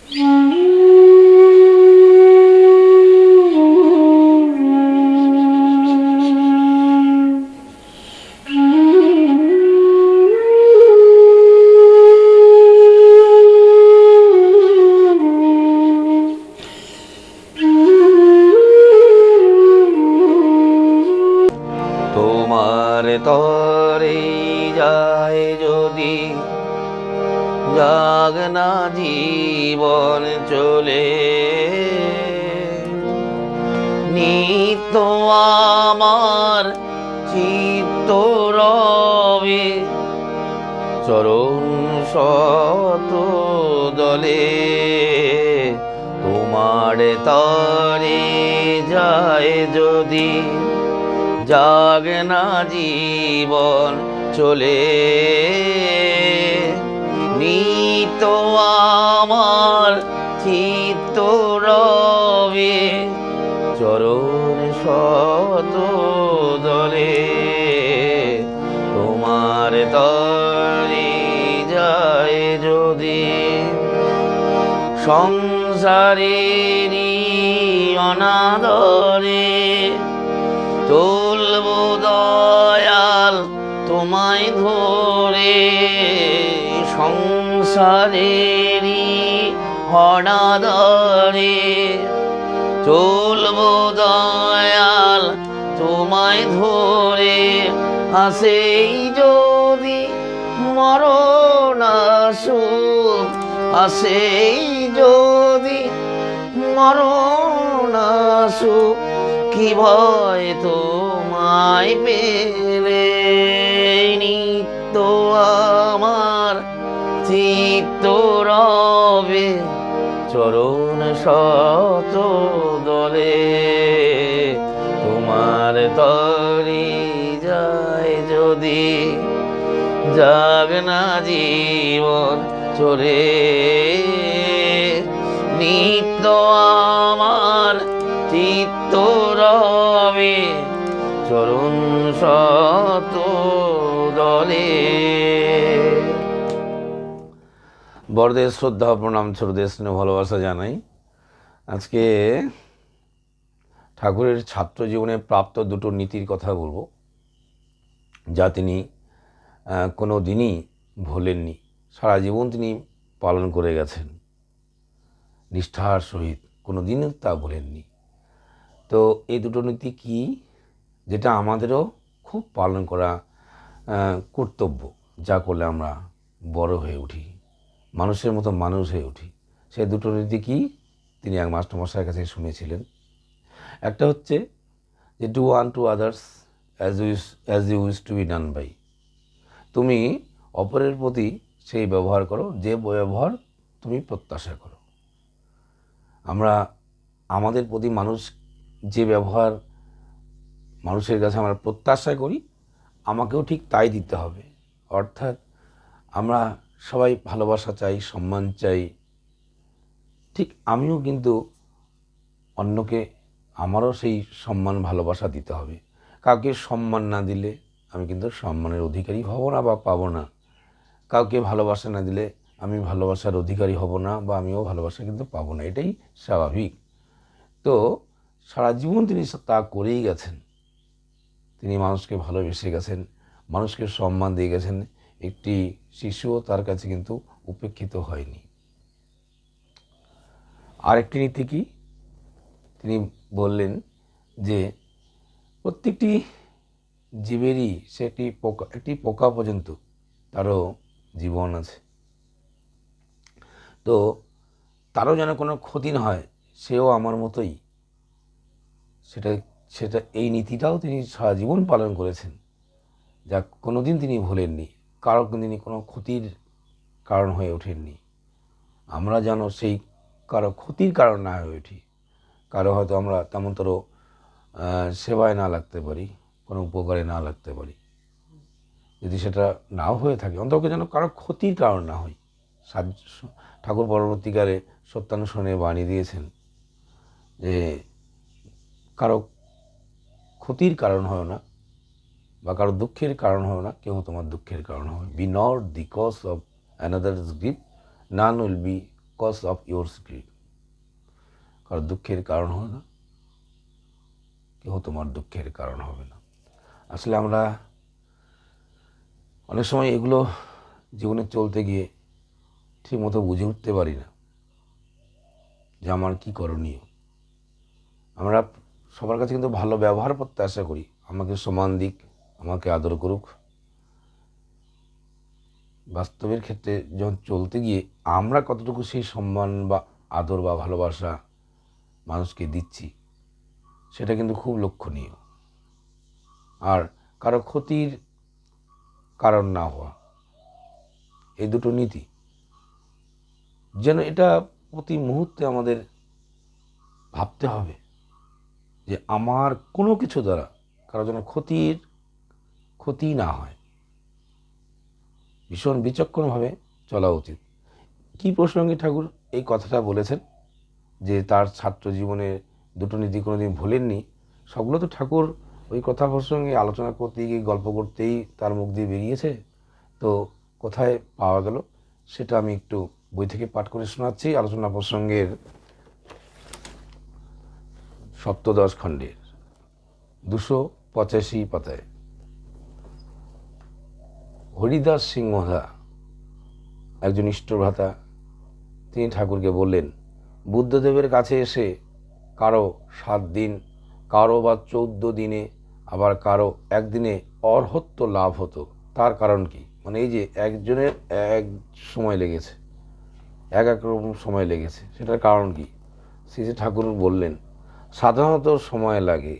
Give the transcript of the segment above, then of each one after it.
তোমার তরে যায় যদি যাগ না জীবন চলে, নিত্য আমার চিত্ত রবে চরণ শত দলে। তোমার তরে যায় যদি যাগ না জীবন চলে, নিত্য আমার চিত্ত রবে চরণ শত দলে। তোমার তরে যায় যদি সংসারেরই অনাদরে, তুলব দয়াল তোমায় ধরে। সংসারেরই অনাদরে চলব দয়াল তোমায় ধরে। আসেই যদি মরণ আসুক, আসেই যদি মরণ আসুক, কি ভয় তোমায় পেলে। নিত্য আমার চিত্ত রবে চরণ শত দলে। তোমার তরি যায় যদি যাগ না জীবন চলে, নিত্য আমার চিত্ত রবে চরণ শত দলে। বড়দের শ্রদ্ধা প্রণাম, ছোটদের স্নেহ ভালোবাসা জানাই। আজকে ঠাকুরের ছাত্র জীবনে প্রাপ্ত দুটো নীতির কথা বলবো, যা তিনি কোনো দিনই ভোলেননি, সারা জীবন তিনি পালন করে গেছেন নিষ্ঠার সহিত, কোনো দিনও তা ভোলেননি। তো এই দুটো নীতি কি, যেটা আমাদেরও খুব পালন করা কর্তব্য, যা করলে আমরা বড় হয়ে উঠি, মানুষের মতো মানুষ হয়ে উঠি। সেই দুটো নীতি কি, তিনি এক মাস্টারমশাইয়ের কাছে শুনেছিলেন। একটা হচ্ছে যে do unto others as you wish to be done by. তুমি অপরের প্রতি সেই ব্যবহার করো যে ব্যবহার তুমি প্রত্যাশা করো। আমরা আমাদের প্রতি মানুষ যে ব্যবহার মানুষের কাছে আমরা প্রত্যাশা করি, আমাকেও ঠিক তাই দিতে হবে। অর্থাৎ আমরা সবাই ভালোবাসা চাই, সম্মান চাই, ঠিক আমিও কিন্তু অন্যকে আমারও সেই সম্মান ভালোবাসা দিতে হবে। কাউকে সম্মান না দিলে আমি কিন্তু সম্মানের অধিকারী হব না বা পাবো না। কাউকে ভালোবাসা না দিলে আমি ভালোবাসার অধিকারী হব না বা আমিও ভালোবাসা কিন্তু পাবো না, এটাই স্বাভাবিক। তো সারা জীবন তিনি তা করেই গেছেন। তিনি মানুষকে ভালোবেসে গেছেন, মানুষকে সম্মান দিয়ে গেছেন। একটি শিশুও তার কাছে কিন্তু উপেক্ষিত হয়নি। আরেকটি নীতি কি, তিনি বললেন যে প্রত্যেকটি জীবেরই সে একটি পোকা পর্যন্ত তারও জীবন আছে। তো তারও যেন কোনো ক্ষতি না হয়, সেও আমার মতোই, সেটা এই নীতিটাও তিনি সারা জীবন পালন করেছেন, যা কোনো দিন তিনি ভোলেননি। কারো তিনি কোনো ক্ষতির কারণ হয়ে ওঠেননি। আমরা যেন সেই কারো ক্ষতির কারণ না হয়ে উঠি। কারো হয়তো আমরা তেমনতর সেবায় না লাগতে পারি, কোনো উপকারে না লাগতে পারি। যদি সেটা নাও হয়ে থাকে, অন্তত যেন কারো ক্ষতির কারণ না হয়। ঠাকুর পরবর্তীকালে সত্যানুসরণে বাণী দিয়েছেন যে কারো ক্ষতির কারণ হয় না বা কারো দুঃখের কারণ হয় না, কেউ তোমার দুঃখের কারণ হবে। Be not the cause of another's grief, none will be cause of your grief. কারো দুঃখের কারণ হবে না, কেউ তোমার দুঃখের কারণ হবে না। আসলে আমরা অনেক সময় এগুলো জীবনে চলতে গিয়ে ঠিকমতো বুঝে উঠতে পারি না যে আমার কী করণীয়। আমরা সবার কাছে কিন্তু ভালো ব্যবহার করতে আশা করি, আমাকে সম্মান দিক, আমাকে আদর করুক। বাস্তবের ক্ষেত্রে যখন চলতে গিয়ে আমরা কতটুকু সেই সম্মান বা আদর বা ভালোবাসা মানুষকে দিচ্ছি, সেটা কিন্তু খুব লক্ষণীয়। আর কারো ক্ষতির কারণ না হওয়া, এই দুটো নীতি যেন এটা প্রতি মুহূর্তে আমাদের ভাবতে হবে যে আমার কোনো কিছু দ্বারা কারো যেন ক্ষতি না হয়। ভীষণ বিচক্ষণভাবে চলা উচিত। কী প্রসঙ্গে ঠাকুর এই কথাটা বলেছেন যে তার ছাত্র জীবনে দুটো নীতি কোনোদিন ভোলেননি, সবগুলো তো ঠাকুর ওই কথা প্রসঙ্গে আলোচনা করতে গিয়ে গল্প করতেই তার মুখ দিয়ে বেরিয়েছে। তো কোথায় পাওয়া গেল সেটা আমি একটু বই থেকে পাঠ করে শোনাচ্ছি। আলোচনা প্রসঙ্গের সপ্তদশ খণ্ডের 285 পাতায় হরিদাস সিংহদা, একজন ইষ্টভ্রাতা, তিনি ঠাকুরকে বললেন, বুদ্ধদেবের কাছে এসে কারো 7 দিন, কারো বা 14 দিনে, আবার কারো একদিনে অর্হত্ব লাভ হতো, তার কারণ কি? মানে এই যে একজনের এক সময় লেগেছে, এক রকম সময় লেগেছে, সেটার কারণ কি? শ্রী ঠাকুর বললেন, সাধারণত সময় লাগে,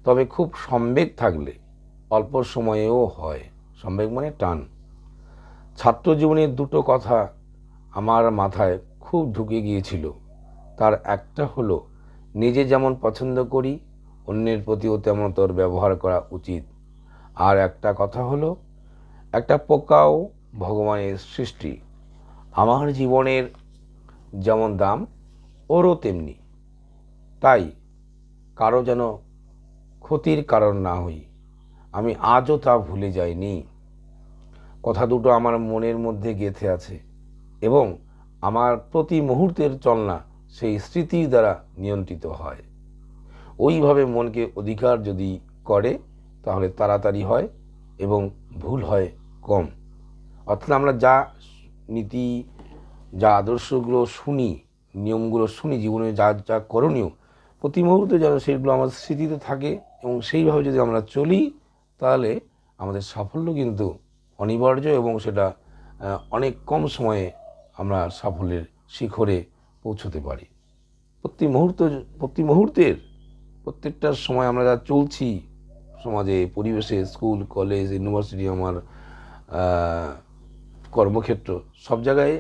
তবে খুব সম্বেগ থাকলে অল্প সময়েও হয়। সম্বেগ মানে টান। ছাত্র জীবনের দুটো কথা আমার মাথায় খুব ঢুকে গিয়েছিল। তার একটা হলো, নিজে যেমন পছন্দ করি অন্যের প্রতিও তেমন তোর ব্যবহার করা উচিত। আর একটা কথা হলো, একটা পোকাও ভগবানের সৃষ্টি, আমার জীবনের যেমন দাম ওরও তেমনি। তাই কারো যেন ক্ষতির কারণ না হই, আমি আজও তা ভুলে যাইনি। কথা দুটো আমার মনের মধ্যে গেঁথে আছে এবং আমার প্রতি মুহূর্তের চলনা সেই স্মৃতির দ্বারা নিয়ন্ত্রিত হয়। ওইভাবে মনকে অধিকার যদি করে তাহলে তাড়াতাড়ি হয় এবং ভুল হয় কম। অর্থাৎ আমরা যা নীতি, যা আদর্শগুলো শুনি, নিয়মগুলো শুনি, জীবনে যা যা করণীয়, প্রতি মুহূর্তে যেন সেগুলো আমার স্মৃতিতে থাকে এবং সেইভাবে যদি আমরা চলি তাহলে আমাদের সাফল্য কিন্তু অনিবার্য এবং সেটা অনেক কম সময়ে আমরা সাফল্যের শিখরে পৌঁছতে পারি। প্রতি মুহূর্তের প্রত্যেকটা সময় আমরা যা চলছি সমাজে, পরিবেশে, স্কুল, কলেজ, ইউনিভার্সিটি, আমার কর্মক্ষেত্র, সব জায়গায়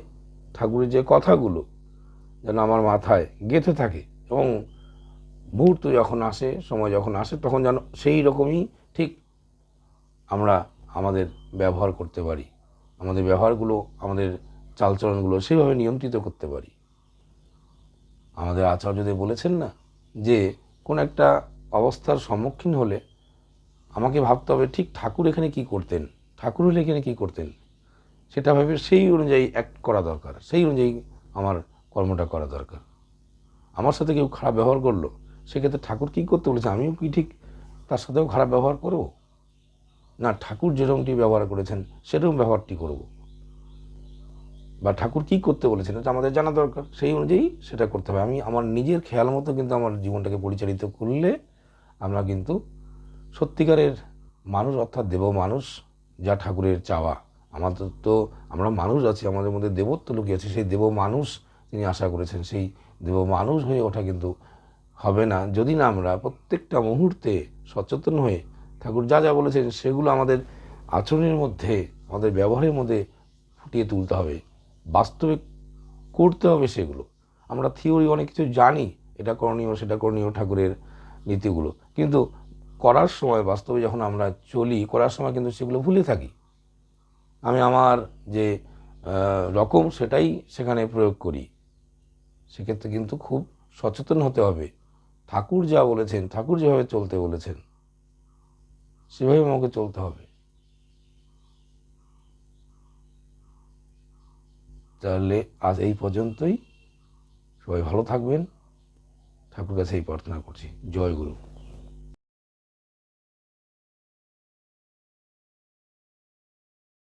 ঠাকুরের যে কথাগুলো যেন আমার মাথায় গেঁথে থাকে এবং মুহূর্ত যখন আসে, সময় যখন আসে, তখন যেন সেই রকমই ঠিক আমরা আমাদের ব্যবহার করতে পারি, আমাদের ব্যবহারগুলো, আমাদের চালচলনগুলো সেইভাবে নিয়ন্ত্রিত করতে পারি। আমাদের আচার্যদেব বলেছেন না যে কোন একটা অবস্থার সম্মুখীন হলে আমাকে ভাবতে হবে ঠিক ঠাকুর এখানে কি করতেন, ঠাকুর হলে এখানে কি করতেন, সেটা ভেবে সেই অনুযায়ী অ্যাক্ট করা দরকার, সেই অনুযায়ী আমার কর্মটা করা দরকার। আমার সাথে কেউ খারাপ ব্যবহার করলো, সেক্ষেত্রে ঠাকুর কী করতে বলেছে, আমিও কি ঠিক তার সাথেও খারাপ ব্যবহার করব না? ঠাকুর যেরকমটি ব্যবহার করেছেন সেরকম ব্যবহারটি করব, বা ঠাকুর কী করতে বলেছেন এটা আমাদের জানা দরকার, সেই অনুযায়ী সেটা করতে হবে। আমি আমার নিজের খেয়াল মতো কিন্তু আমার জীবনটাকে পরিচালিত করলে আমরা কিন্তু সত্যিকারের মানুষ, অর্থাৎ দেব মানুষ, যা ঠাকুরের চাওয়া। আমাদের তো আমরা মানুষ আছি, আমাদের মধ্যে দেবত্ব লুকিয়ে আছে, সেই দেব মানুষ তিনি আশা করেছেন, সেই দেব মানুষ হয়ে ওঠা কিন্তু হবে না যদি না আমরা প্রত্যেকটা মুহূর্তে সচেতন হয়ে ঠাকুর যা যা বলেছেন সেগুলো আমাদের আচরণের মধ্যে, আমাদের ব্যবহারের মধ্যে ফুটিয়ে তুলতে হবে, বাস্তবে করতে হবে সেগুলো। আমরা থিওরি অনেক কিছু জানি, এটা করণীয় সেটা করণীয় ঠাকুরের নীতিগুলো, কিন্তু করার সময়, বাস্তবে যখন আমরা চলি, করার সময় কিন্তু সেগুলো ভুলে থাকি। আমি আমার যে রকম সেটাই সেখানে প্রয়োগ করি। সেক্ষেত্রে কিন্তু খুব সচেতন হতে হবে। ঠাকুর যা বলেছেন, ঠাকুর যেভাবে চলতে বলেছেন সেভাবে আমাকে চলতে হবে। তাহলে আজ এই পর্যন্তই। সবাই ভালো থাকবেন, ঠাকুর কাছে এই প্রার্থনা করছি। জয় গুরু।